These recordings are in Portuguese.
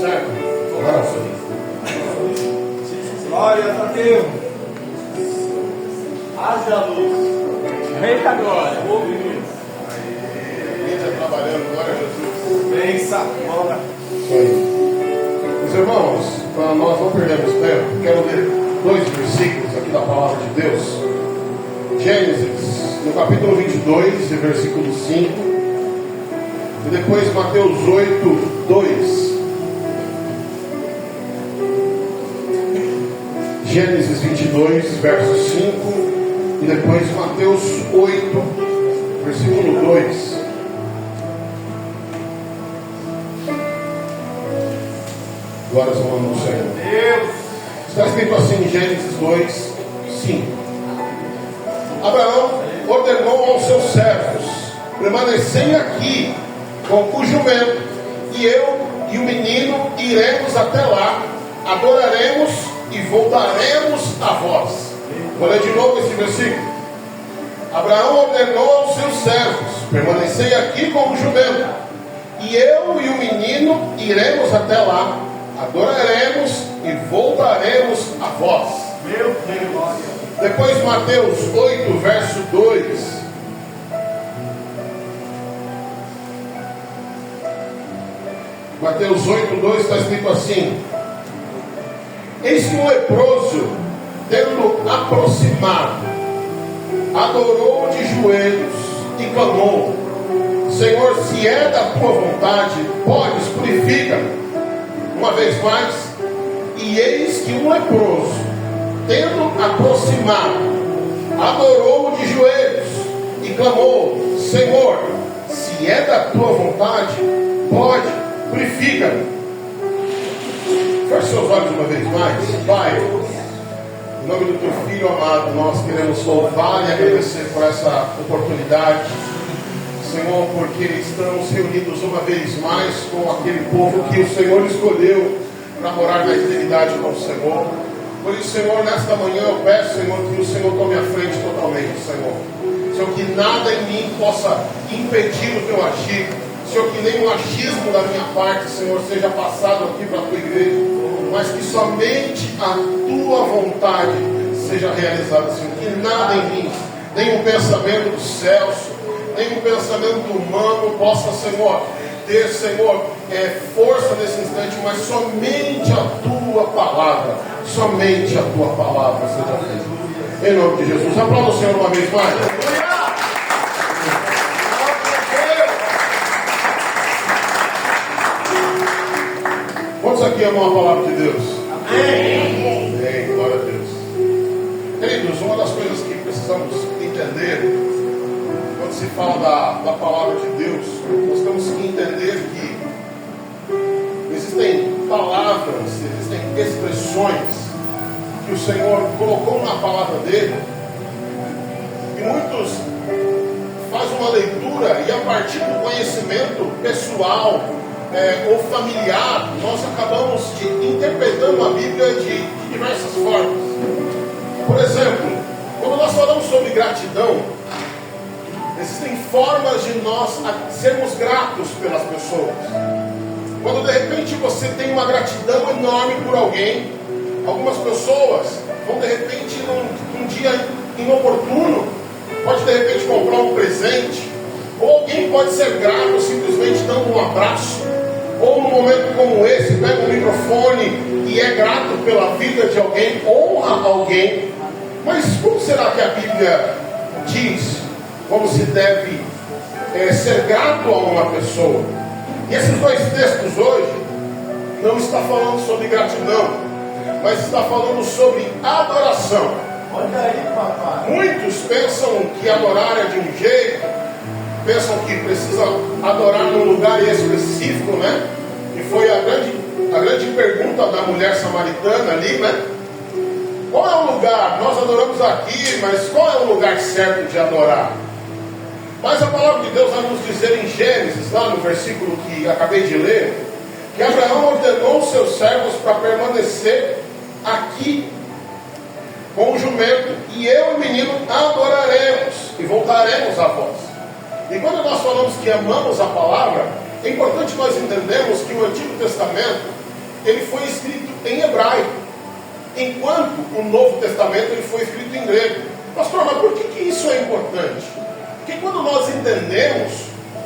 Certo? Glória a Deus. Haja luz. Rei da glória. Ouve isso. Está trabalhando, glória a Jesus. Bença, bora. Isso aí. Meus irmãos, para nós não perdermos tempo, quero ler 2 versículos aqui da palavra de Deus. Gênesis, no capítulo 22, versículo 5. E depois Mateus 8, 2. Gênesis 22, verso 5. E depois Mateus 8, versículo 2. Glórias ao nome do Senhor. Deus. Está escrito assim em Gênesis 2, 5. Abraão ordenou aos seus servos: permanecei aqui com o jumento, e eu e o menino iremos até lá, adoraremos e voltaremos a vós. Vou ler de novo esse versículo. Abraão ordenou aos seus servos: permanecei aqui com o jumento, e eu e o menino iremos até lá, adoraremos e voltaremos a vós. Meu Deus. Depois Mateus 8, verso 2. Mateus 8, 2 está escrito assim: eis que um leproso, tendo aproximado, adorou de joelhos e clamou: Senhor, se é da tua vontade, podes, purifica-me. Uma vez mais, e eis que um leproso, tendo aproximado, adorou de joelhos e clamou: Senhor, se é da tua vontade, pode, purifica-me. Feche seus olhos uma vez mais. Pai, em nome do teu Filho amado, nós queremos louvar e agradecer por essa oportunidade, Senhor, porque estamos reunidos uma vez mais com aquele povo que o Senhor escolheu para morar na eternidade com o Senhor. Por isso, Senhor, nesta manhã eu peço, Senhor, que o Senhor tome a frente totalmente, Senhor. Senhor, que nada em mim possa impedir o teu agir. Senhor, que nenhum achismo da minha parte, Senhor, seja passado aqui para a tua igreja, mas que somente a tua vontade seja realizada, Senhor. Que nada em mim, nenhum pensamento dos céus, nenhum pensamento humano possa, Senhor, ter, Senhor, força nesse instante, mas somente a tua palavra, somente a tua palavra seja feita. Em nome de Jesus. Aplauda o Senhor uma vez mais. Quantos aqui amam a palavra de Deus? Amém. Amém, glória a Deus. Queridos, uma das coisas que precisamos entender quando se fala da palavra de Deus, nós temos que entender que existem palavras, existem expressões que o Senhor colocou na palavra dele, e muitos fazem uma leitura e a partir do conhecimento pessoal ou familiar, nós acabamos interpretando a Bíblia de diversas formas. Por exemplo, quando nós falamos sobre gratidão, existem formas de nós sermos gratos pelas pessoas. Quando de repente você tem uma gratidão enorme por alguém, algumas pessoas vão de repente num dia inoportuno, pode de repente comprar um presente, ou alguém pode ser grato simplesmente dando um abraço, ou num momento como esse, pega um microfone e é grato pela vida de alguém, honra alguém. Mas como será que a Bíblia diz como se deve ser grato a uma pessoa? E esses dois textos hoje não está falando sobre gratidão, mas está falando sobre adoração. Olha aí, papai. Muitos pensam que adorar é de um jeito, pensam que precisa adorar num lugar específico, né? E foi a grande pergunta da mulher samaritana ali, né? Qual é o lugar? Nós adoramos aqui, mas qual é o lugar certo de adorar? Mas a palavra de Deus vai nos dizer em Gênesis, lá no versículo que acabei de ler, que Abraão ordenou os seus servos para permanecer aqui com o jumento, e eu e o menino adoraremos e voltaremos a vós. E quando nós falamos que amamos a palavra, É importante nós entendermos que o Antigo Testamento ele foi escrito em hebraico, enquanto o Novo Testamento ele foi escrito em grego. Pastor, mas por que isso é importante? Porque quando nós entendemos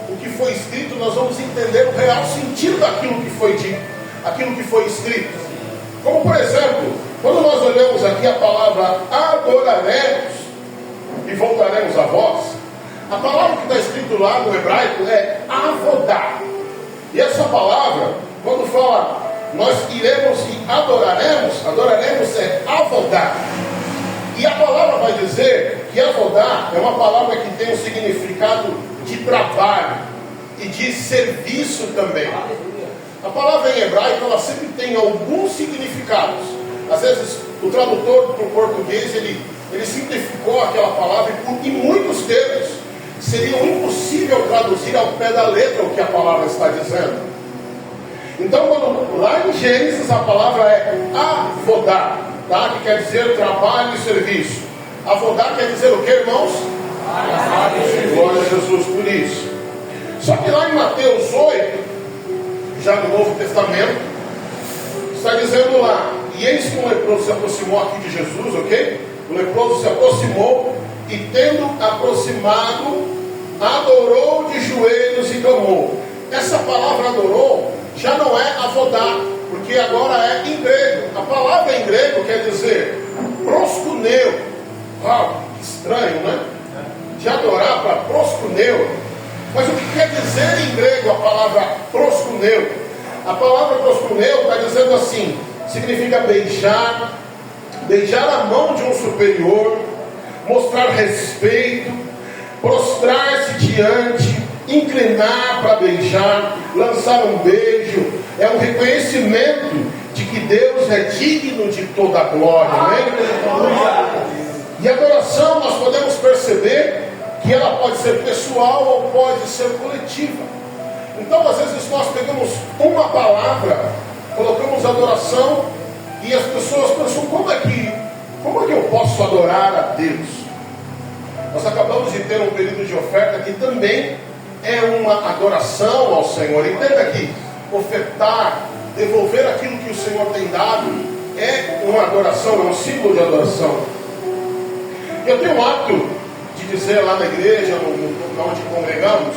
o que foi escrito, nós vamos entender o real sentido daquilo que foi dito, aquilo que foi escrito. Como por exemplo, quando nós olhamos aqui a palavra adoraremos e voltaremos a vós, a palavra que está escrito lá no hebraico é avodá. E essa palavra, quando fala nós iremos e adoraremos é avodá. E a palavra vai dizer que avodá é uma palavra que tem um significado de trabalho e de serviço também. A palavra em hebraico ela sempre tem alguns significados. Às vezes o tradutor para o português ele simplificou aquela palavra e muitos termos seria impossível traduzir ao pé da letra o que a palavra está dizendo. Então, lá em Gênesis a palavra é avodá, tá? Que quer dizer trabalho e serviço. Avodá quer dizer o que, irmãos? Glória a Jesus por isso. Só que lá em Mateus 8, já no Novo Testamento, está dizendo lá: e eis que um leproso se aproximou aqui de Jesus, ok? O leproso se aproximou e, tendo aproximado, adorou de joelhos e clamou. Essa palavra adorou já não é avodá, porque agora é em grego. A palavra em grego quer dizer proskuneu. Uau, que estranho, né? De adorar para proskuneu. Mas o que quer dizer em grego a palavra proskuneu? A palavra proskuneu está dizendo assim, significa beijar a mão de um superior, mostrar respeito, prostrar-se diante, inclinar para beijar, lançar um beijo. É um reconhecimento de que Deus é digno de toda a glória, amém? E a adoração nós podemos perceber que ela pode ser pessoal ou pode ser coletiva. Então às vezes nós pegamos uma palavra, colocamos adoração e as pessoas pensam, como é que eu posso adorar a Deus? Nós acabamos de ter um período de oferta que também é uma adoração ao Senhor. Entenda que ofertar, devolver aquilo que o Senhor tem dado é uma adoração, é um símbolo de adoração. Eu tenho um hábito de dizer lá na igreja, onde congregamos,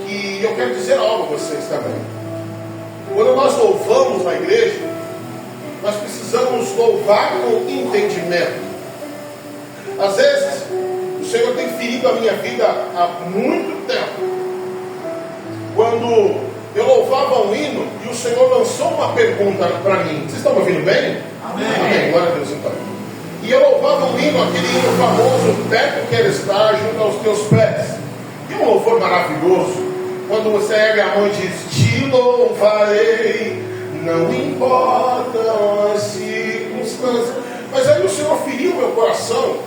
que eu quero dizer algo a vocês também. Quando nós louvamos na igreja, nós precisamos louvar com entendimento. Às vezes o Senhor tem ferido a minha vida há muito tempo. Quando eu louvava um hino e o Senhor lançou uma pergunta para mim. Vocês estão me ouvindo bem? Amém. Amém. Glória a Deus então. E eu louvava um hino, aquele hino famoso, perto quero estar junto aos teus pés. E um louvor maravilhoso. Quando você ergue a mão e diz, te louvarei, não importam as circunstâncias. Mas aí o Senhor feriu meu coração.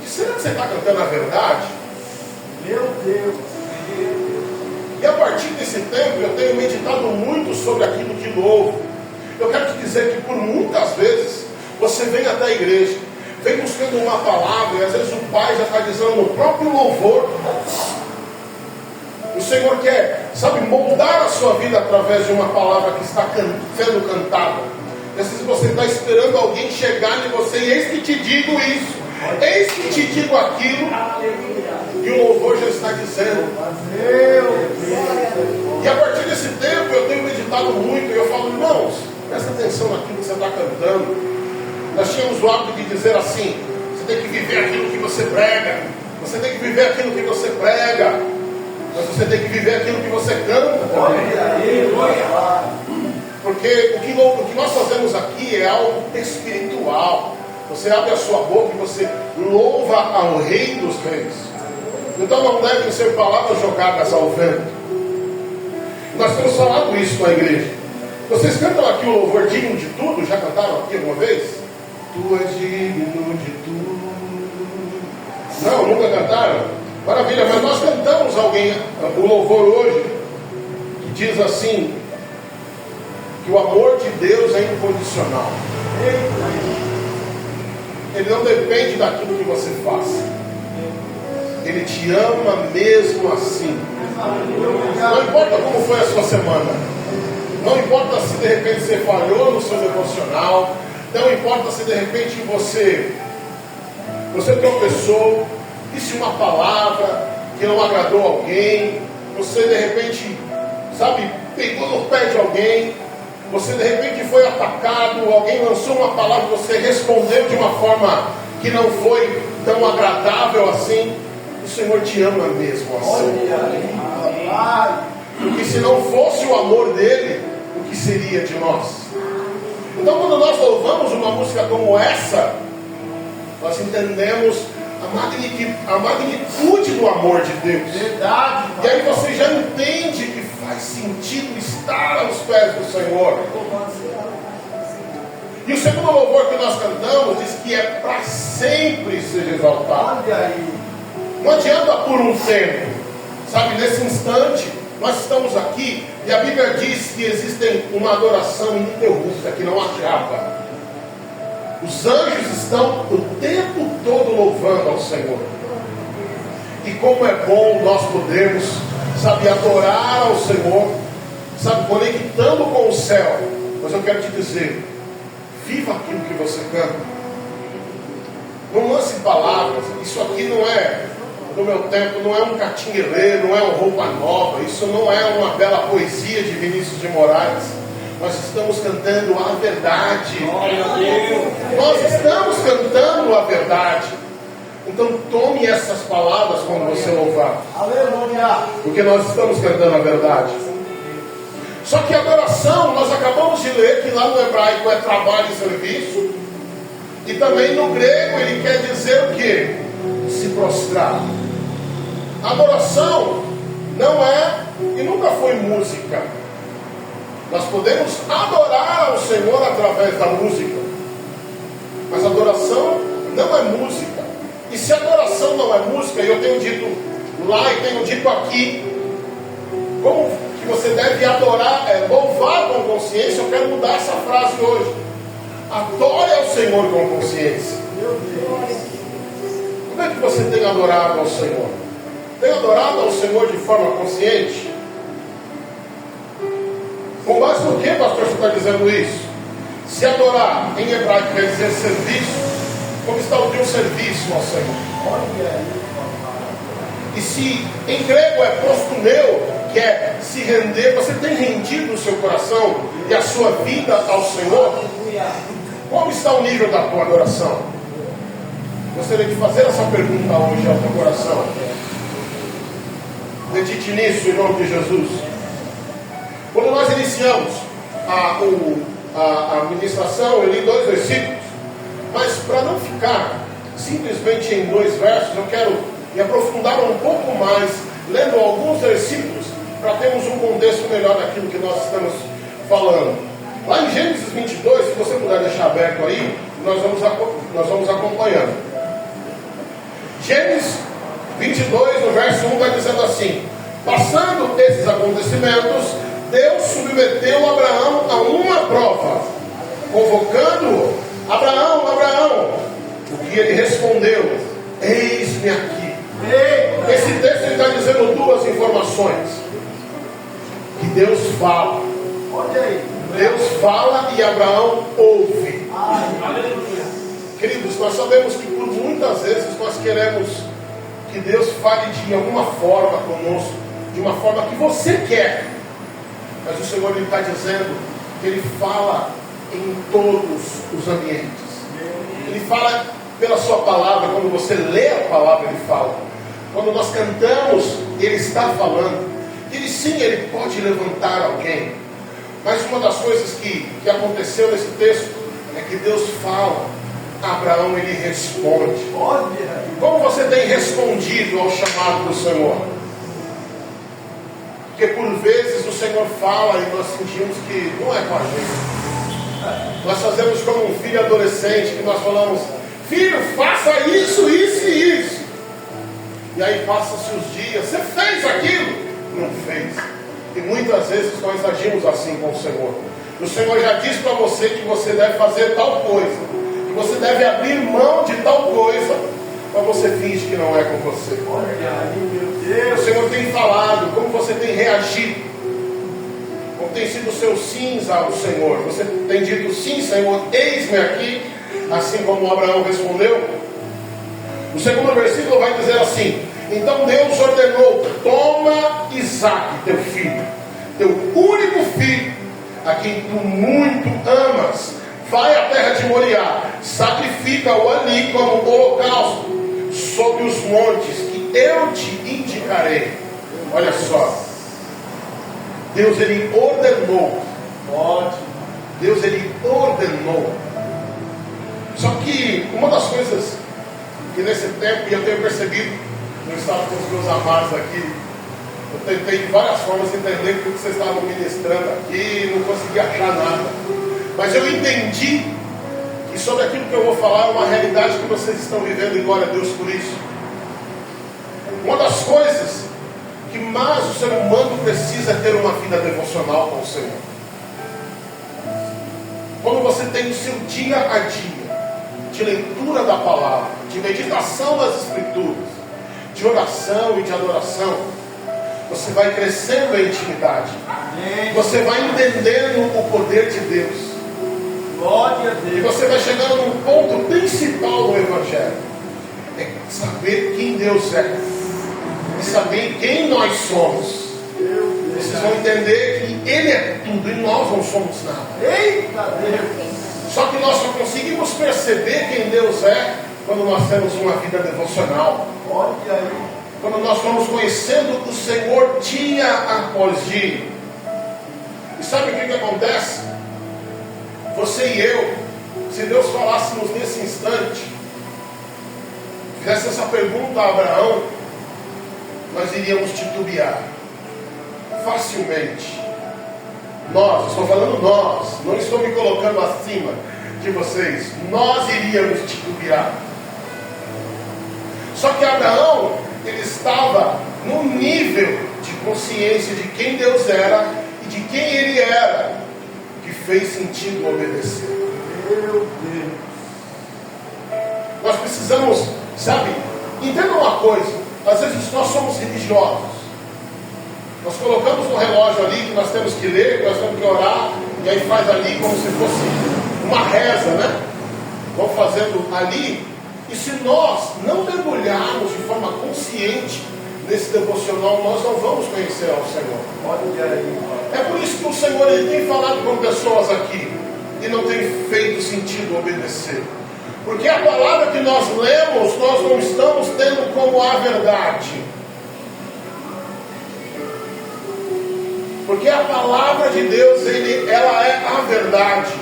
Será que você está cantando a verdade? Meu Deus. E a partir desse tempo eu tenho meditado muito sobre aquilo que louvo. Eu quero te dizer que por muitas vezes você vem até a igreja, vem buscando uma palavra e às vezes o Pai já está dizendo no próprio louvor. O Senhor quer, sabe, moldar a sua vida através de uma palavra que está sendo cantada. E às vezes você está esperando alguém chegar em você e eis que te digo isso. Eis que te digo aquilo. E o louvor já está dizendo. E a partir desse tempo eu tenho meditado muito. E eu falo, irmãos, presta atenção naquilo que você está cantando. Nós tínhamos o hábito de dizer assim: você tem que viver aquilo que você prega. Você tem que viver aquilo que você prega. Mas você tem que viver aquilo que você canta também. Porque o que nós fazemos aqui é algo espiritual. Você abre a sua boca e você louva ao Rei dos Reis. Então não devem ser palavras jogadas ao vento. Nós temos falado isso na igreja. Vocês cantam aqui o louvor digno de tudo? Já cantaram aqui alguma vez? Tu és digno de tudo. Não, nunca cantaram? Maravilha, mas nós cantamos o louvor hoje que diz assim, que o amor de Deus é incondicional. Ele não depende daquilo que você faça. Ele te ama mesmo assim. Não importa como foi a sua semana. Não importa se de repente você falhou no seu devocional. Não importa se de repente você tropeçou, disse uma palavra que não agradou alguém. Você de repente, pegou no pé de alguém. Você de repente foi atacado, alguém lançou uma palavra, você respondeu de uma forma que não foi tão agradável assim. O Senhor te ama mesmo assim. Porque se não fosse o amor dele, o que seria de nós? Então, quando nós louvamos uma música como essa, nós entendemos a magnitude do amor de Deus. Verdade. E aí você já entende que faz sentido estar aos pés do Senhor. E o segundo louvor que nós cantamos diz que é para sempre ser exaltado. Não adianta por um tempo. Nesse instante, nós estamos aqui e a Bíblia diz que existe uma adoração ininterrupta, que não acaba. Os anjos estão o tempo todo louvando ao Senhor. E como é bom nós podermos, adorar ao Senhor, conectando com o céu. Mas eu quero te dizer, viva aquilo que você canta. Não lance palavras. Isso aqui não é, no meu tempo, não é um catinguelê, não é uma roupa nova. Isso não é uma bela poesia de Vinícius de Moraes. Nós estamos cantando a verdade. Nós estamos cantando a verdade. Então tome essas palavras quando você louvar. Aleluia. Porque nós estamos cantando a verdade. Só que adoração, nós acabamos de ler que lá no hebraico é trabalho e serviço. E também no grego ele quer dizer o quê? Se prostrar. Adoração não é e nunca foi música. Nós podemos adorar ao Senhor através da música. Mas adoração não é música. E se adoração não é música, e eu tenho dito lá e tenho dito aqui, como que você deve adorar, louvar com consciência, eu quero mudar essa frase hoje. Adore ao Senhor com consciência. Como é que você tem adorado ao Senhor? Tem adorado ao Senhor de forma consciente? Com base no que, pastor, você está dizendo isso? Se adorar em hebraico quer dizer serviço, como está o teu serviço ao Senhor? E se em grego é proskuneo, que é se render, você tem rendido o seu coração e a sua vida ao Senhor? Como está o nível da tua adoração? Gostaria de fazer essa pergunta hoje ao teu coração. Medite nisso em nome de Jesus. Quando nós iniciamos a ministração, eu li 2 versículos, mas para não ficar simplesmente em 2 versos, eu quero me aprofundar um pouco mais, lendo alguns versículos, para termos um contexto melhor daquilo que nós estamos falando. Lá em Gênesis 22, se você puder deixar aberto aí, nós vamos acompanhando. Gênesis 22, no verso 1, vai dizendo assim: passando esses acontecimentos, Deus submeteu Abraão a uma prova, convocando-o: Abraão, Abraão. O que ele respondeu: eis-me aqui. Esse texto está dizendo 2 informações. Que Deus fala. Deus fala e Abraão ouve. Queridos, nós sabemos que por muitas vezes nós queremos que Deus fale de alguma forma conosco, de uma forma que você quer. Mas o Senhor está dizendo que Ele fala em todos os ambientes. Ele fala pela sua palavra. Quando você lê a palavra, Ele fala. Quando nós cantamos, Ele está falando. Ele sim, Ele pode levantar alguém. Mas uma das coisas que aconteceu nesse texto é que Deus fala. Abraão, ele responde. Como você tem respondido ao chamado do Senhor? Porque por vezes o Senhor fala e nós sentimos que não é com a gente. Nós fazemos como um filho adolescente, que nós falamos: filho, faça isso, isso e isso. E aí passa-se os dias: você fez aquilo? Não fez. E muitas vezes nós agimos assim com o Senhor. O Senhor já diz para você que você deve fazer tal coisa, que você deve abrir mão de tal coisa, mas você finge que não é com você. Olha aí, meu Deus. O Senhor tem falado, como você tem reagido, como tem sido os seus sims ao Senhor. Você tem dito sim, Senhor, eis-me aqui, assim como Abraão respondeu. O segundo versículo vai dizer assim: então Deus ordenou, toma Isaque, teu filho, teu único filho, a quem tu muito amas, vai à terra de Moriá, sacrifica-o ali como holocausto, sobre os montes que eu te indicarei. Olha só, Deus ele ordenou. Deus ele ordenou. Só que uma das coisas que nesse tempo, e eu tenho percebido, eu estava com os meus amados aqui, eu tentei de várias formas entender o que vocês estavam ministrando aqui, não consegui achar nada, mas eu entendi que sobre aquilo que eu vou falar é uma realidade que vocês estão vivendo, e glória a Deus por isso. Uma das coisas que mais o ser humano precisa é ter uma vida devocional com o Senhor. Quando você tem o seu dia a dia de leitura da palavra, de meditação das escrituras, de oração e de adoração, você vai crescendo em intimidade. Você vai entendendo o poder de Deus. Glória a Deus. E você vai chegando num ponto principal do Evangelho: é saber quem Deus é, e saber quem nós somos. Vocês vão entender que Ele é tudo e nós não somos nada. Eita Deus. Só que nós só conseguimos perceber quem Deus é quando nós temos uma vida devocional. Olha aí. Quando nós vamos conhecendo o Senhor dia após dia. E sabe o que acontece? Você e eu, se Deus falássemos nesse instante, fizesse essa pergunta a Abraão, nós iríamos titubear facilmente. Nós, estou falando nós, não estou me colocando acima de vocês. Nós iríamos titubear. Só que Abraão, ele estava num nível de consciência de quem Deus era e de quem ele era, que fez sentido obedecer. Meu Deus. Nós precisamos, sabe, entenda uma coisa: às vezes nós somos religiosos. Nós colocamos no relógio ali que nós temos que ler, que nós temos que orar, e aí faz ali como se fosse uma reza, né? Vamos fazendo ali. E se nós não mergulharmos de forma consciente nesse devocional, nós não vamos conhecer ao Senhor. Olha aí. É por isso que o Senhor ele tem falado com pessoas aqui e não tem feito sentido obedecer. Porque a palavra que nós lemos, nós não estamos tendo como a verdade. Porque a palavra de Deus, ela é a verdade.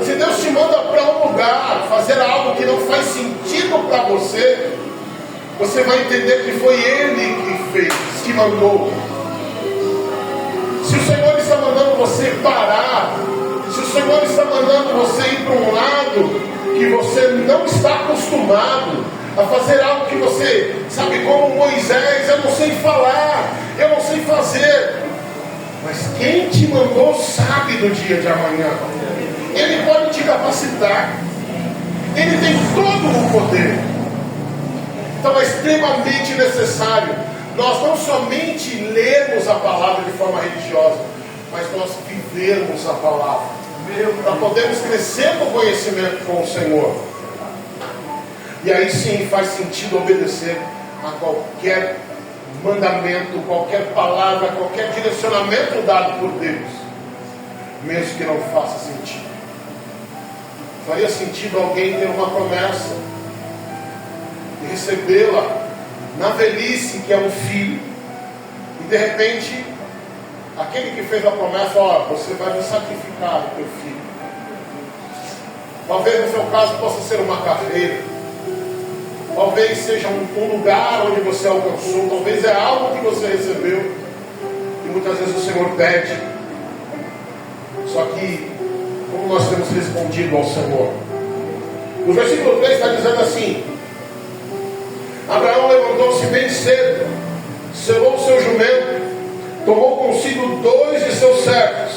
Se Deus te manda para um lugar, fazer algo que não faz sentido para você, você vai entender que foi Ele que fez, que mandou. Se o Senhor está mandando você parar, se o Senhor está mandando você ir para um lado que você não está acostumado a fazer algo que você, sabe, como Moisés, eu não sei falar, eu não sei fazer, mas quem te mandou sabe do dia de amanhã. Ele pode te capacitar, Ele tem todo o poder. Então é extremamente necessário nós não somente lermos a palavra de forma religiosa, mas nós vivermos a palavra, para podermos crescer no conhecimento com o Senhor. E aí sim faz sentido obedecer a qualquer mandamento, qualquer palavra, qualquer direcionamento dado por Deus, mesmo que não faça sentido. Faria sentido alguém ter uma promessa e recebê-la na velhice, que é um filho, e de repente aquele que fez a promessa: ó, você vai me sacrificar o teu filho. Talvez no seu caso possa ser uma carreira, talvez seja um lugar onde você alcançou, talvez é algo que você recebeu e muitas vezes o Senhor pede. Só que como nós temos respondido ao Senhor? O versículo 3 está dizendo assim: Abraão levantou-se bem cedo, selou o seu jumento, tomou consigo 2 de seus servos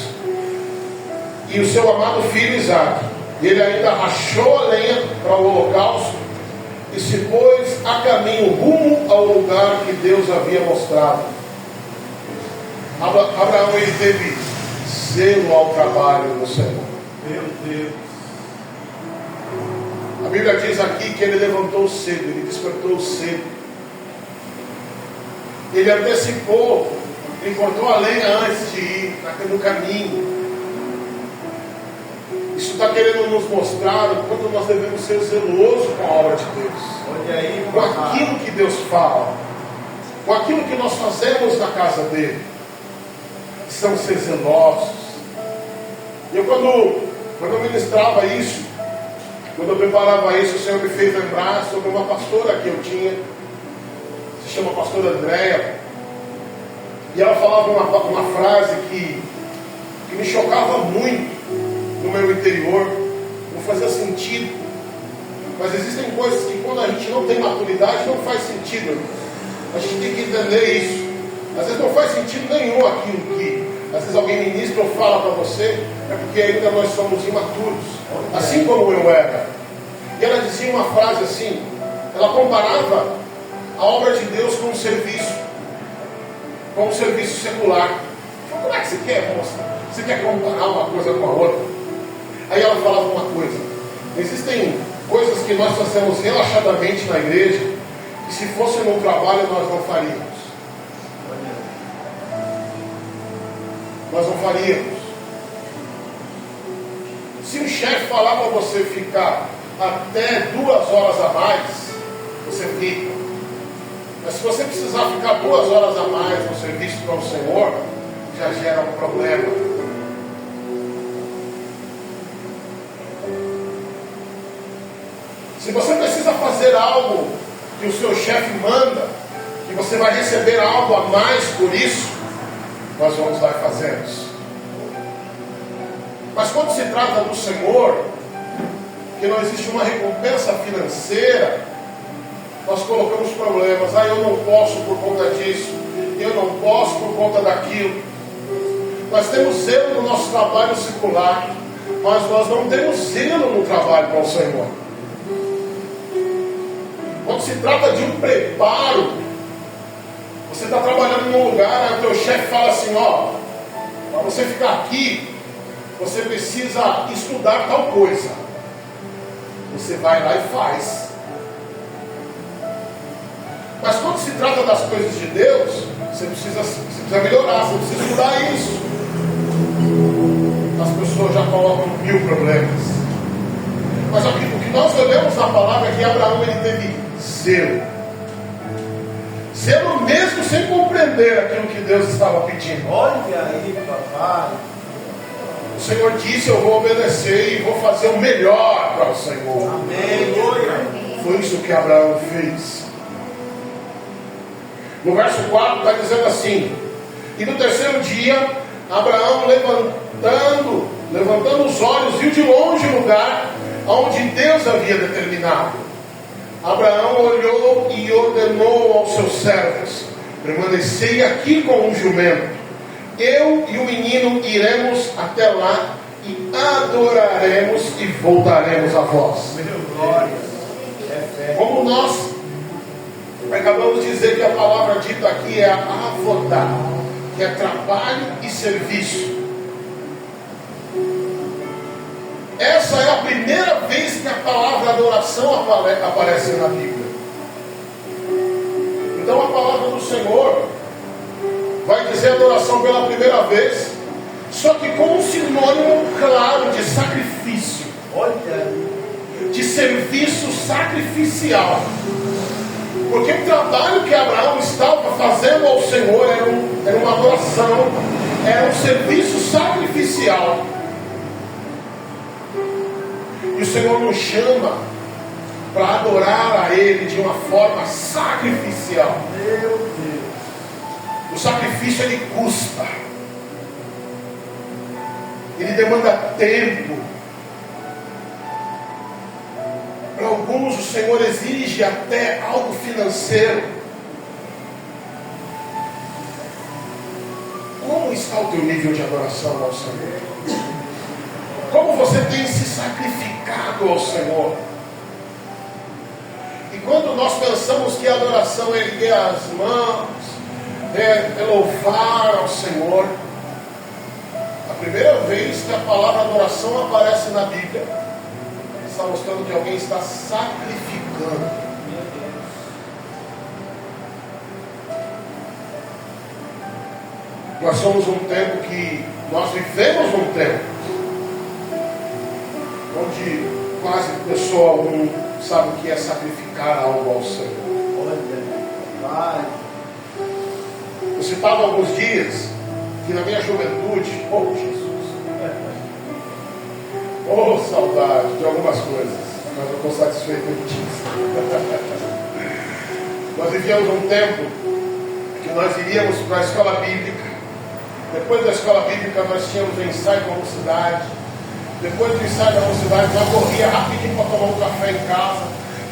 e o seu amado filho Isaque. E ele ainda rachou a lenha para o holocausto e se pôs a caminho rumo ao lugar que Deus havia mostrado. Abraão, ele teve zelo ao trabalho do Senhor. Meu Deus. A Bíblia diz aqui que ele levantou cedo, ele despertou cedo. Ele antecipou, ele cortou a lenha antes de ir no caminho. Isso está querendo nos mostrar o quanto nós devemos ser zelosos com a obra de Deus. Olha aí, com aquilo que Deus fala, com aquilo que nós fazemos na casa dele. Precisamos ser zelosos. Eu quando eu ministrava isso, quando eu preparava isso, o Senhor me fez lembrar sobre uma pastora que eu tinha, se chama pastora Andréia, e ela falava uma frase que me chocava muito no meu interior, não fazia sentido, mas existem coisas que quando a gente não tem maturidade não faz sentido. A gente tem que entender isso. Às vezes não faz sentido nenhum aquilo que às vezes alguém ministra ou fala para você, é porque ainda nós somos imaturos, assim como eu era. E ela dizia uma frase assim, ela comparava a obra de Deus com um serviço secular. Como é que você quer, moça? Você quer comparar uma coisa com a outra? Aí ela falava uma coisa: existem coisas que nós fazemos relaxadamente na igreja, que se fosse no trabalho nós não faríamos. Nós não faríamos. Se o chefe falar para você ficar até 2 horas a mais, você fica. Mas se você precisar ficar 2 horas a mais no serviço para o Senhor, já gera um problema. Se você precisa fazer algo que o seu chefe manda, que você vai receber algo a mais por isso, nós vamos lá e fazemos. Mas quando se trata do Senhor, que não existe uma recompensa financeira, nós colocamos problemas. Eu não posso por conta disso, eu não posso por conta daquilo. Nós temos zelo no nosso trabalho secular, mas nós não temos zelo no trabalho com o Senhor. Quando se trata de um preparo, você está trabalhando num lugar, aí o teu chefe fala assim: para você ficar aqui, você precisa estudar tal coisa. Você vai lá e faz. Mas quando se trata das coisas de Deus, você precisa melhorar, você precisa estudar isso. As pessoas já colocam 1000 problemas. Mas o que nós olhamos na palavra é que Abraão ele teve zelo. Zelo mesmo sem compreender aquilo que Deus estava pedindo. Olha aí, papai. O Senhor disse: eu vou obedecer e vou fazer o melhor para o Senhor. Amém. Foi isso que Abraão fez. No verso 4 está dizendo assim: e no 3º dia, Abraão levantando os olhos, viu de longe o lugar onde Deus havia determinado. Abraão olhou e ordenou aos seus servos: permanecei aqui com o jumento. Eu e o menino iremos até lá e adoraremos e voltaremos a vós. Como nós acabamos de dizer que a palavra dita aqui é avodar, que é trabalho e serviço. Essa é a primeira vez que a palavra adoração aparece na Bíblia. Então a palavra do Senhor vai dizer adoração pela primeira vez, só que com um sinônimo claro de sacrifício, de serviço sacrificial. Porque o trabalho que Abraão estava fazendo ao Senhor era uma adoração, era um serviço sacrificial. E o Senhor nos chama para adorar a Ele de uma forma sacrificial. Meu Deus. O sacrifício ele custa, ele demanda tempo. Para alguns o Senhor exige até algo financeiro. Como está o teu nível de adoração ao Senhor? Como você tem se sacrificado ao Senhor? E quando nós pensamos que a adoração é erguer as mãos, é louvar ao Senhor, a primeira vez que a palavra adoração aparece na Bíblia, está mostrando que alguém está sacrificando. Nós somos um tempo que, nós vivemos um tempo onde quase pessoa algum sabe o que é sacrificar algo ao Senhor. Eu citava alguns dias que na minha juventude, oh Jesus, oh saudade de algumas coisas, mas eu estou satisfeito disso. Nós vivíamos um tempo que nós iríamos para a escola bíblica. Depois da escola bíblica nós tínhamos o ensaio da mocidade. Depois do ensaio da mocidade nós corria rapidinho para tomar um café em casa,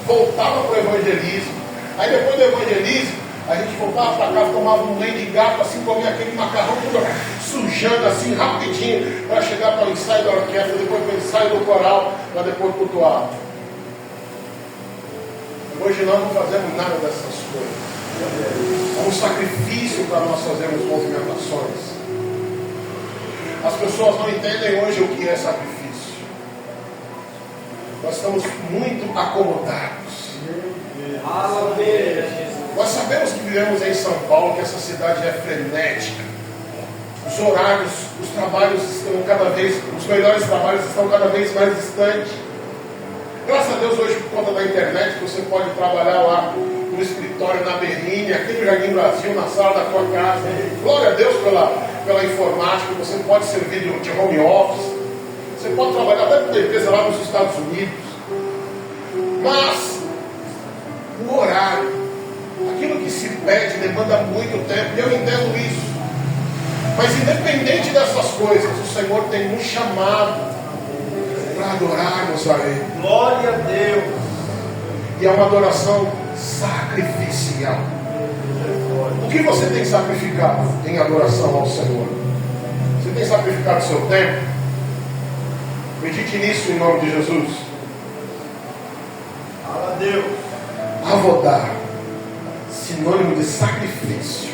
voltava para o evangelismo. Aí depois do evangelismo a gente voltava para casa, tomava um leite de gato, assim, comia aquele macarrão tudo sujando assim rapidinho, para chegar para o ensaio da orquestra, depois para o ensaio do coral, para depois cultuar. Hoje nós não fazemos nada dessas coisas. É um sacrifício para nós fazermos movimentações. As pessoas não entendem hoje o que é sacrifício. Nós estamos muito acomodados. Nós sabemos que vivemos em São Paulo, que essa cidade é frenética. Os horários, os trabalhos estão cada vez, os melhores trabalhos estão cada vez mais distantes. Graças a Deus hoje, por conta da internet, você pode trabalhar lá no escritório, na Berrini, aqui no Jardim Brasil, na sala da tua casa. Glória a Deus pela informática, você pode servir de home office, você pode trabalhar até com uma empresa lá nos Estados Unidos. Mas o horário, aquilo que se pede demanda muito tempo, e eu entendo isso. Mas independente dessas coisas, o Senhor tem um chamado para adorarmos a Ele. Glória a Deus. E é uma adoração sacrificial. O que você tem sacrificado em adoração ao Senhor? Você tem sacrificado seu tempo? Medite nisso em nome de Jesus. Fala a Deus. Avodar, sinônimo de sacrifício.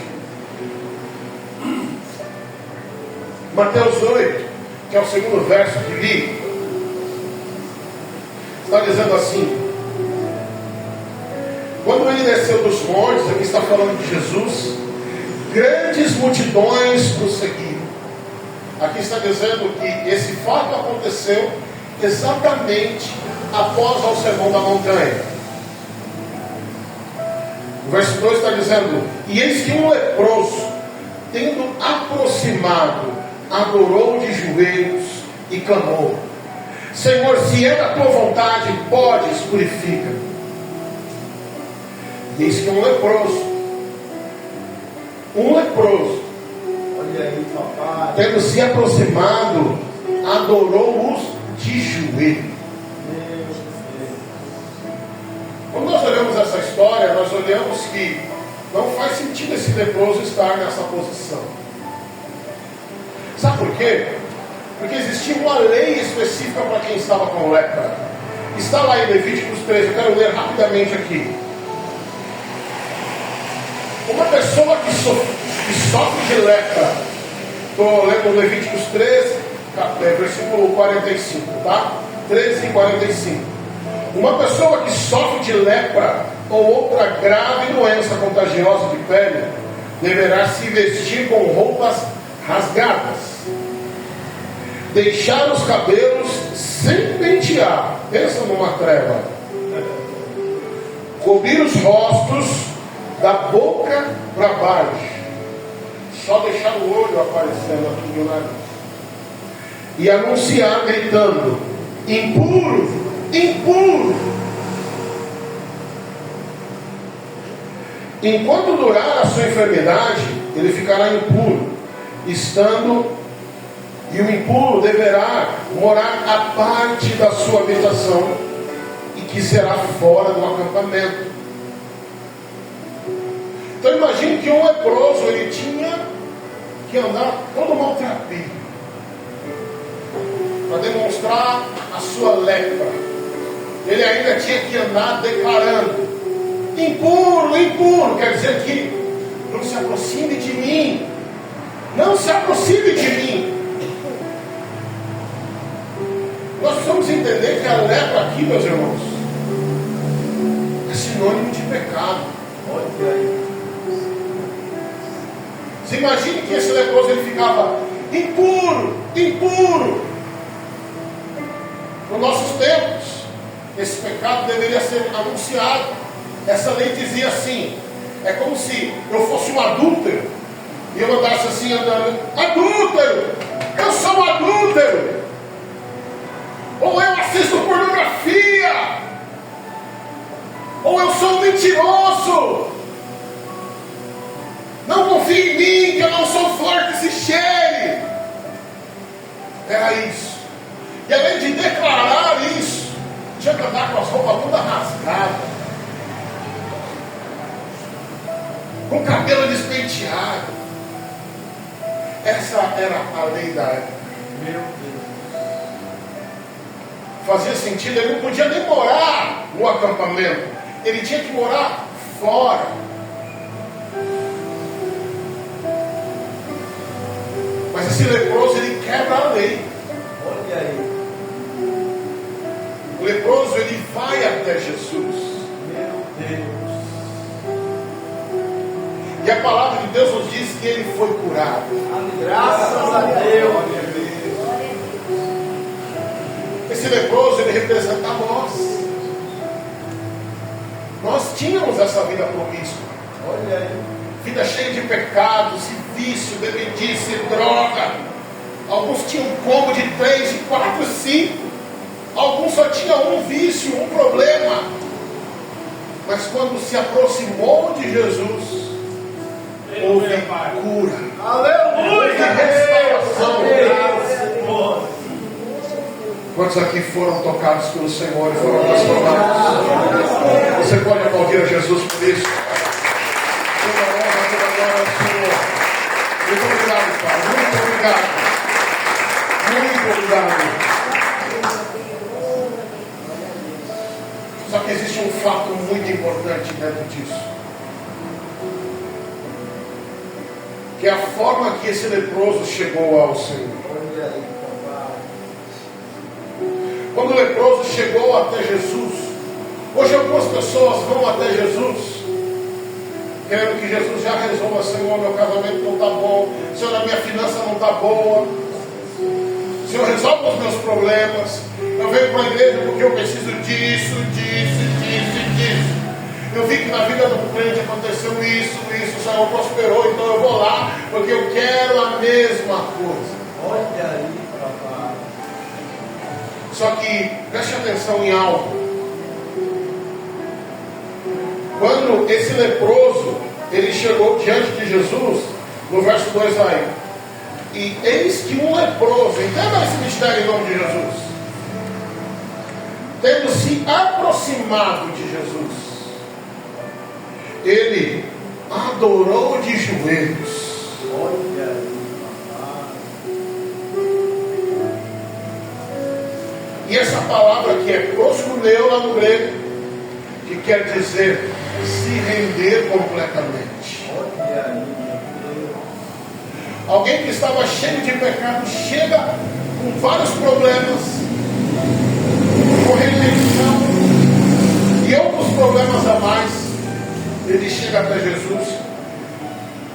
Mateus 8, que é o segundo verso que li, está dizendo assim: quando ele desceu dos montes, aqui está falando de Jesus, grandes multidões o seguiram. Aqui está dizendo que esse fato aconteceu exatamente após o sermão da montanha. O verso 2 está dizendo: e eis que um leproso, tendo aproximado, adorou de joelhos e clamou: Senhor, se é da tua vontade, podes, purifica. E eis que um leproso, Olha aí, papai. tendo se aproximado, adorou-os de joelhos. Quando nós olhamos essa história, nós olhamos que não faz sentido esse leproso estar nessa posição. Sabe por quê? Porque existia uma lei específica para quem estava com lepra. Está lá em Levíticos 13, eu quero ler rapidamente aqui. Uma pessoa que sofre de lepra, estou lendo Levíticos 13, versículo 45, tá? 13 e 45. Uma pessoa que sofre de lepra ou outra grave doença contagiosa de pele deverá se vestir com roupas rasgadas, deixar os cabelos sem pentear, pensa numa treva, cobrir os rostos da boca para baixo, só deixar o olho aparecendo aqui no nariz, e anunciar gritando: impuro, impuro. Enquanto durar a sua enfermidade, ele ficará impuro, e o impuro deverá morar à parte da sua habitação, e que será fora do acampamento. Então imagine que um leproso, ele tinha que andar todo maltrapilho, para demonstrar a sua lepra. Ele ainda tinha que andar declarando: impuro, impuro. Quer dizer que não se aproxime de mim. Não se aproxime de mim. Nós precisamos entender que a lepra aqui, meus irmãos, é sinônimo de pecado. Você imagine que esse leproso ele ficava impuro, impuro. Nos nossos tempos, esse pecado deveria ser anunciado. Essa lei dizia assim: é como se eu fosse um adúltero e eu andasse assim andando: adúltero, eu sou um adúltero. Ou eu assisto pornografia, ou eu sou um mentiroso. Não confie em mim, que eu não sou flor que se cheire. Era isso. E além de declarar isso, tinha que andar com as roupas todas rasgadas, com o cabelo despenteado. Essa era a lei da época. Meu Deus. Fazia sentido, ele não podia nem morar no acampamento, ele tinha que morar fora. Mas esse leproso, ele quebra a lei. Olha aí. O leproso, ele vai até Jesus. Meu Deus. E a palavra de Deus nos diz que ele foi curado. Graças a Deus. Esse leproso, ele representa nós. Nós tínhamos essa vida promíscua. Olha aí. Vida cheia de pecados, e vício, bebedice, droga. Alguns tinham um combo de 3, de 4, 5. Alguns só tinham um vício, um problema. Mas quando se aproximou de Jesus, houve cura. Aleluia! Restauração. Quantos aqui foram tocados pelo Senhor e foram transformados? Você pode aplaudir a Jesus por isso? Toda honra, toda glória ao Senhor. Muito obrigado, Pai. Muito obrigado. Muito obrigado. Só que existe um fato muito importante dentro disso. Que é a forma que esse leproso chegou ao Senhor. Quando o leproso chegou até Jesus, hoje algumas pessoas vão até Jesus, querendo que Jesus já resolva: Senhor, meu casamento não está bom, Senhor, a minha finança não está boa, Senhor, resolva os meus problemas. Eu venho para a igreja porque eu preciso disso, disso. Eu vi que na vida do crente aconteceu isso, o Senhor prosperou, então eu vou lá, porque eu quero a mesma coisa. Olha aí, papai. Só que preste atenção em algo. Quando esse leproso, ele chegou diante de Jesus, no verso 2 aí, e eis que um leproso, entenda esse mistério em nome de Jesus, tendo se aproximado de Jesus, ele adorou de joelhos. Olha. E essa palavra aqui é proskuneo lá no grego, que quer dizer se render completamente. Alguém que estava cheio de pecado chega com vários problemas, com rejeição e outros problemas a mais. Ele chega até Jesus.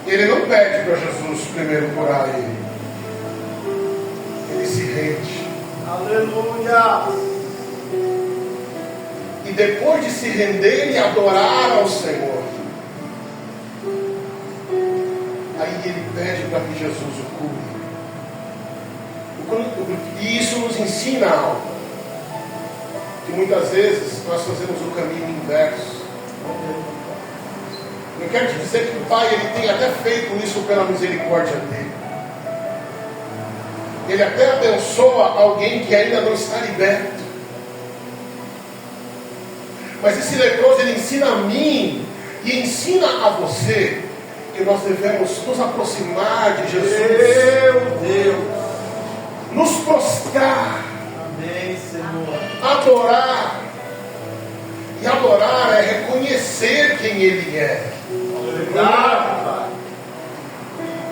Ele não pede para Jesus primeiro curar ele. Ele se rende. Aleluia! E depois de se render e adorar ao Senhor, aí ele pede para que Jesus o cure. E isso nos ensina algo, que muitas vezes nós fazemos o caminho inverso. Eu quero te dizer que o Pai, ele tem até feito isso pela misericórdia dele. Ele até abençoa alguém que ainda não está liberto. Mas esse leproso, ele ensina a mim e ensina a você que nós devemos nos aproximar de Jesus. Meu Deus! Nos prostrar. Amém, Senhor. Adorar. E adorar é reconhecer reconhecer quem Ele é.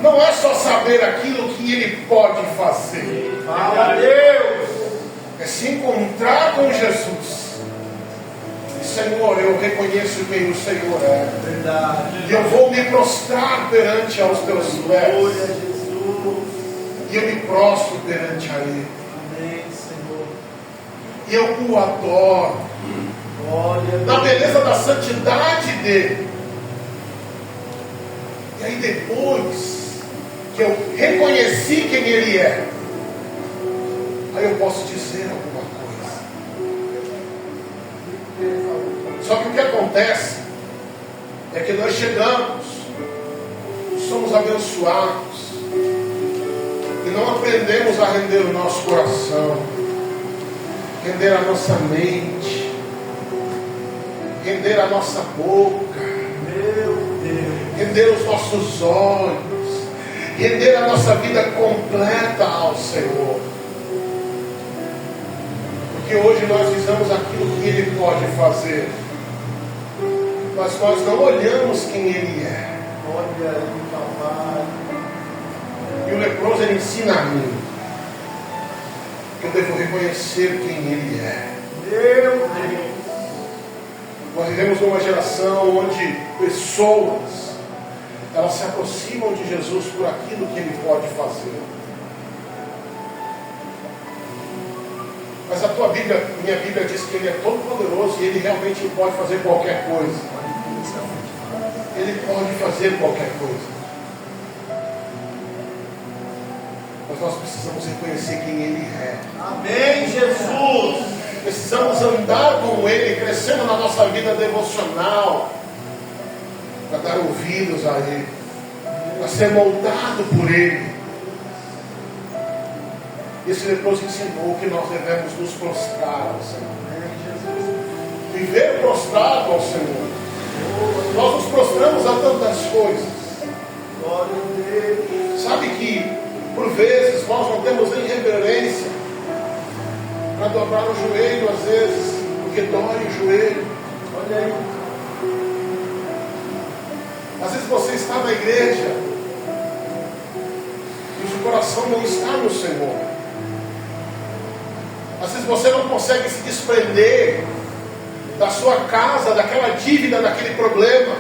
Não é só saber aquilo que Ele pode fazer. Fala, Deus. É se encontrar com Jesus. E, Senhor, eu reconheço quem o Senhor é. Verdade. E eu vou me prostrar perante aos teus pés. Glória a Jesus. E eu me prostro perante a Ele. Amém, Senhor. E eu o adoro. Glória a Deus. Na beleza da santidade dele. E aí depois que eu reconheci quem Ele é, aí eu posso dizer alguma coisa. Só que o que acontece é que nós chegamos, somos abençoados e não aprendemos a render o nosso coração, render a nossa mente, render a nossa boca, Meu Deus. render os nossos olhos, render a nossa vida completa ao Senhor. Porque hoje nós visamos aquilo que Ele pode fazer, mas nós não olhamos quem Ele é. Olha aí, papai. E o leproso, ele ensina a mim que eu devo reconhecer quem Ele é. Meu Deus. Nós vivemos numa geração onde pessoas, elas se aproximam de Jesus por aquilo que Ele pode fazer. Mas a tua Bíblia, minha Bíblia diz que Ele é todo poderoso e Ele realmente pode fazer qualquer coisa. Ele pode fazer qualquer coisa. Mas nós precisamos reconhecer quem Ele é. Amém, Jesus. Precisamos andar com Ele, crescendo na nossa vida devocional, para dar ouvidos a Ele, para ser moldado por Ele. Esse leproso ensinou que nós devemos nos prostrar ao Senhor. Amém, Jesus. Viver prostrado ao Senhor. Nós nos prostramos a tantas coisas. Glória a Deus. Sabe que, por vezes, nós não temos nem reverência para dobrar o joelho, às vezes, porque dói o joelho. Olha aí. Às vezes você está na igreja e o seu coração não está no Senhor. Às vezes você não consegue se desprender da sua casa, daquela dívida, daquele problema.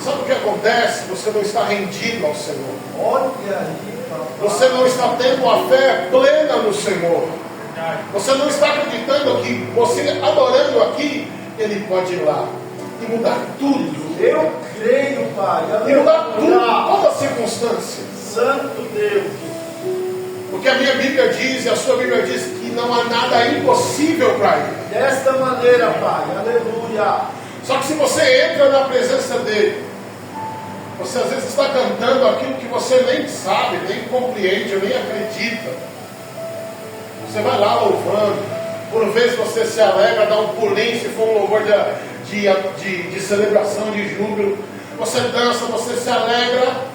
Sabe o que acontece? Você não está rendido ao Senhor. Olha aí, papai. Você não está tendo uma fé plena no Senhor. Você não está acreditando que você adorando aqui, Ele pode ir lá e mudar tudo. Eu creio, Pai. E mudar tudo, Aleluia. toda circunstância. Santo Deus. Porque a minha Bíblia diz, e a sua Bíblia diz, que não há nada impossível para Ele. Desta maneira, Pai. Aleluia. Só que se você entra na presença dEle, você às vezes está cantando aquilo que você nem sabe, nem compreende, nem acredita. Você vai lá louvando, por vezes você se alegra, dá um pulinho, se for um louvor de celebração, de júbilo. Você dança, você se alegra,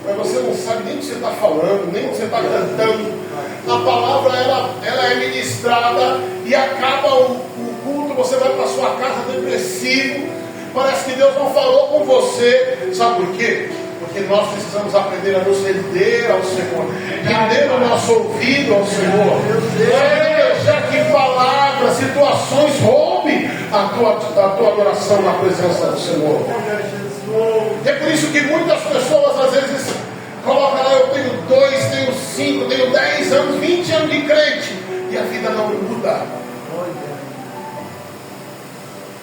mas você não sabe nem o que você está falando, nem o que você está cantando. A palavra ela é ministrada e acaba o culto, você vai para sua casa depressivo. Parece que Deus não falou com você. Sabe por quê? Porque nós precisamos aprender a nos render ao Senhor, render o nosso ouvido ao Senhor, não deixar que palavras, situações roubem a tua adoração na presença do Senhor. É por isso que muitas pessoas às vezes colocam lá: eu tenho 2, tenho 5, tenho 10 anos, 20 anos de crente, e a vida não muda.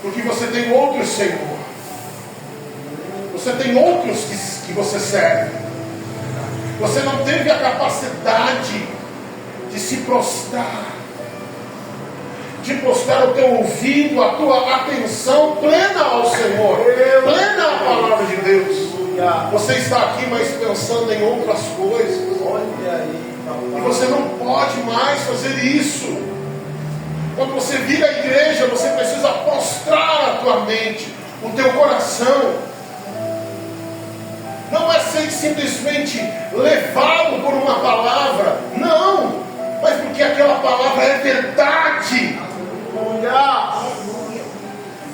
Porque você tem outro Senhor, você tem outros que você serve. Você não teve a capacidade de se prostrar, de prostrar o teu ouvido, a tua atenção plena ao Senhor, plena à palavra de Deus. Você está aqui, mas pensando em outras coisas. Olha aí, papai. E você não pode mais fazer isso. Quando você vir à igreja, você precisa prostrar a tua mente, o teu coração. Não é ser simplesmente levado por uma palavra, não, mas porque aquela palavra é verdade.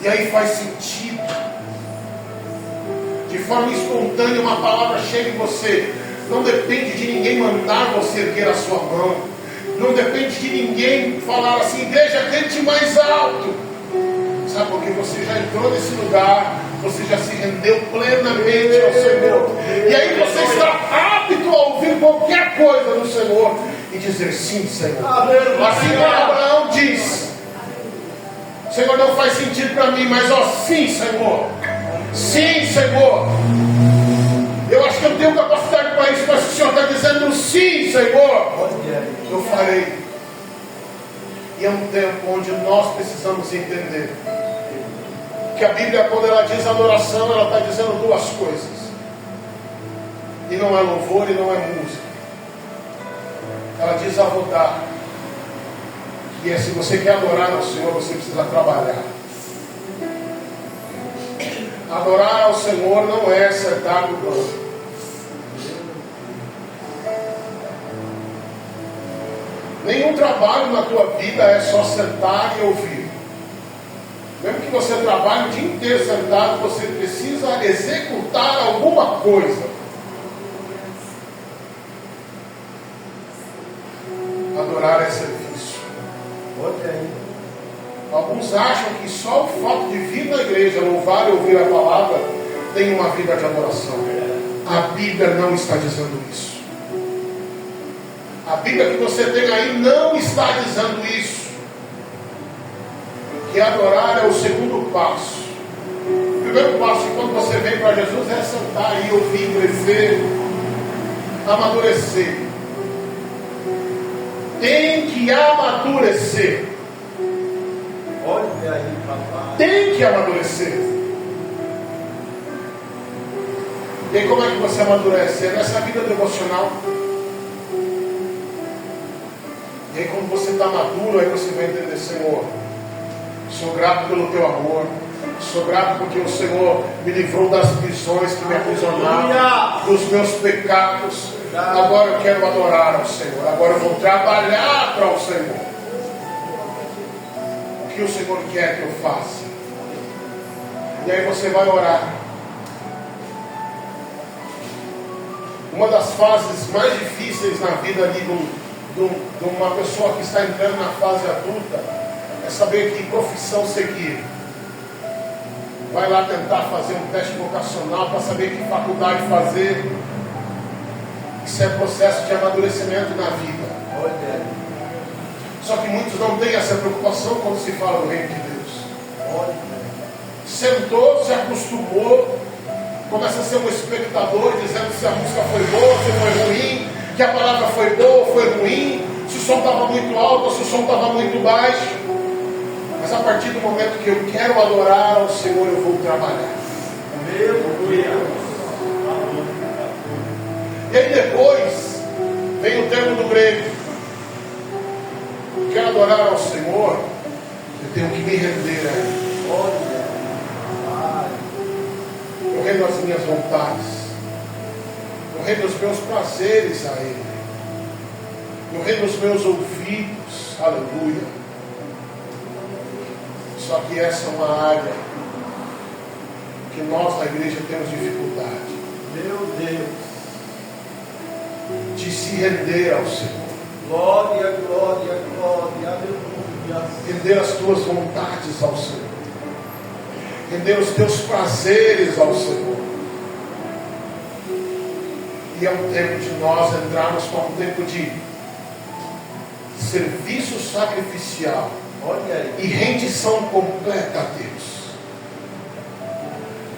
E aí faz sentido. forma espontânea, uma palavra chega em você. Não depende de ninguém mandar você erguer a sua mão. Não depende de ninguém falar assim, igreja, cante mais alto. Sabe, porque você já entrou nesse lugar, você já se rendeu plenamente ao Senhor. E aí você está apto a ouvir qualquer coisa do Senhor e dizer sim, Senhor. Assim como Abraão diz: Senhor, não faz sentido para mim, mas sim, Senhor. Sim, Senhor. Eu acho que eu tenho capacidade para isso, mas o Senhor está dizendo sim, Senhor. Eu farei. E é um tempo onde nós precisamos entender que a Bíblia, quando ela diz adoração, ela está dizendo duas coisas. E não é louvor e não é música. Ela diz avodar. E é, se você quer adorar ao Senhor, você precisa trabalhar. Adorar ao Senhor não é sentar no banco. Nenhum trabalho na tua vida é só sentar e ouvir. Mesmo que você trabalhe o dia inteiro sentado, você precisa executar alguma coisa. Adorar é serviço. Alguns acham que só o fato de vir na igreja, louvar e ouvir a palavra, tem uma vida de adoração. A Bíblia não está dizendo isso. A Bíblia que você tem aí não está dizendo isso. Que adorar é o segundo passo. O primeiro passo, quando você vem para Jesus, é sentar e ouvir, crescer, amadurecer. Tem que amadurecer. Olha aí, papai. Tem que amadurecer. E aí, como é que você amadurece? É nessa vida devocional. E aí, quando você está maduro, aí você vai entender: Senhor, sou grato pelo teu amor. Sou grato porque o Senhor me livrou das prisões que me aprisionaram, dos meus pecados. Agora eu quero adorar ao Senhor. Agora eu vou trabalhar para o Senhor. O que o Senhor quer que eu faça? E aí você vai orar. Uma das fases mais difíceis na vida ali de uma pessoa que está entrando na fase adulta é saber que profissão seguir. Vai lá tentar fazer um teste vocacional para saber que faculdade fazer. Isso é processo de amadurecimento na vida. Só que muitos não têm essa preocupação quando se fala do reino de Deus. Sentou, se acostumou, começa a ser um espectador, dizendo se a música foi boa, se foi ruim, que a palavra foi boa ou foi ruim, se o som estava muito alto ou se o som estava muito baixo. Mas a partir do momento que eu quero adorar ao Senhor, eu vou trabalhar. E aí depois vem o termo do grego. Quero adorar ao Senhor, eu tenho que me render a Ele. Eu rendo as minhas vontades. Eu rendo os meus prazeres a Ele. Eu rendo os meus ouvidos. Aleluia. Só que essa é uma área que nós na igreja temos dificuldade. Meu Deus. De se render ao Senhor. Glória, glória, glória, aleluia. Render as tuas vontades ao Senhor. Render os teus prazeres ao Senhor. E é um tempo de nós entrarmos para um tempo de serviço sacrificial. Olha aí. E rendição completa a Deus.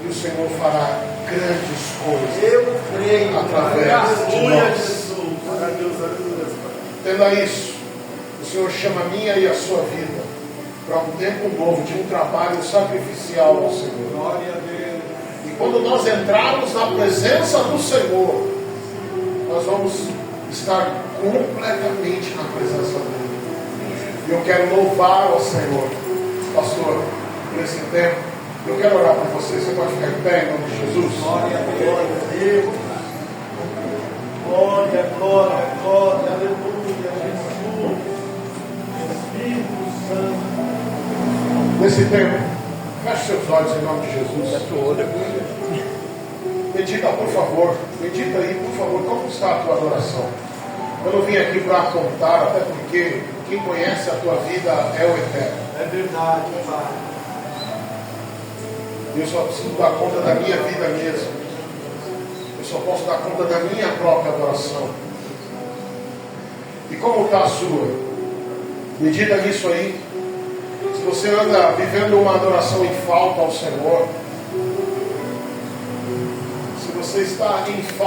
E o Senhor fará grandes coisas. Eu creio. Através de nós. Jesus. Entenda isso. O Senhor chama a minha e a sua vida para um tempo novo, de um trabalho sacrificial ao Senhor. Glória a Deus. E quando nós entrarmos na presença do Senhor, nós vamos estar completamente na presença dele. E eu quero louvar ao Senhor, pastor, por esse tempo. Eu quero orar por você. Você pode ficar em pé em nome de Jesus? Glória a Deus. Glória, glória, glória, aleluia, Jesus. Espírito Santo. Nesse tempo, feche seus olhos em nome de Jesus. Medita, por favor. Medita aí, por favor, como está a tua adoração. Eu não vim aqui para apontar, até porque quem conhece a tua vida é o Eterno. É verdade, Pai. Eu só preciso dar conta da minha vida mesmo. Eu só posso dar conta da minha própria adoração. E como está a sua? Medita nisso aí. Se você anda vivendo uma adoração em falta ao Senhor, se você está em falta,